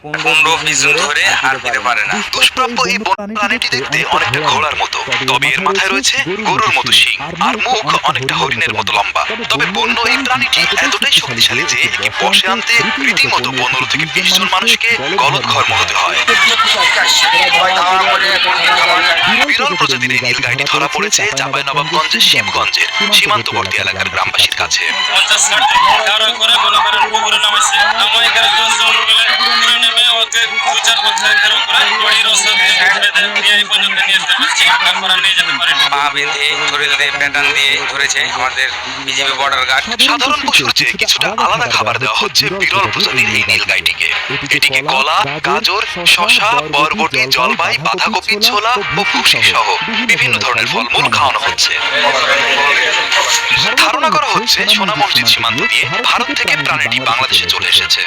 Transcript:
15-20 জন ধরে আর ফিরে পারে না। দুষ্প্রাপ্য এই প্রাণীটি দেখতে অনেকটা ঘোড়ার মতো, তবে এর মাথায় রয়েছে গরুর মতো শিং আর মুখ অনেকটা হরিণের মতো লম্বা। তবে বন্য এই প্রাণীটি এতটাই শক্তিশালী যে একে বশে আনতে রীতিমতো 15 থেকে 20 জন মানুষকে গলদঘর্ম হতে হয়। বিরল প্রজাতির এই নীলগাইটি ধরা পড়েছে চাঁপাইনবাবগঞ্জের শিবগঞ্জের সীমান্তবর্তী এলাকার গ্রামবাসীর কাছে। পা বেঁধে শরীর দিয়ে প্যাটার্ন দিয়ে ধরেছে আমাদের বিজিবি বর্ডার গার্ড। সাধারণ পশুর চেয়ে কিছুটা আলাদা খাবার দেওয়া হচ্ছে বিরল প্রজাতির এই নীলগাইটিকে। এটিকে কলা, গাজর, শসা, বরবটি, জলপাই, বাঁধাকপি, ছোলা ও ভুসি সহ বিভিন্ন ধরনের ফলমূল খাওয়ানো হচ্ছে। ধারণা করা হচ্ছে সোনা মসজিদ সীমান্ত দিয়ে ভারত থেকে প্রাণীটি বাংলাদেশে চলে এসেছে।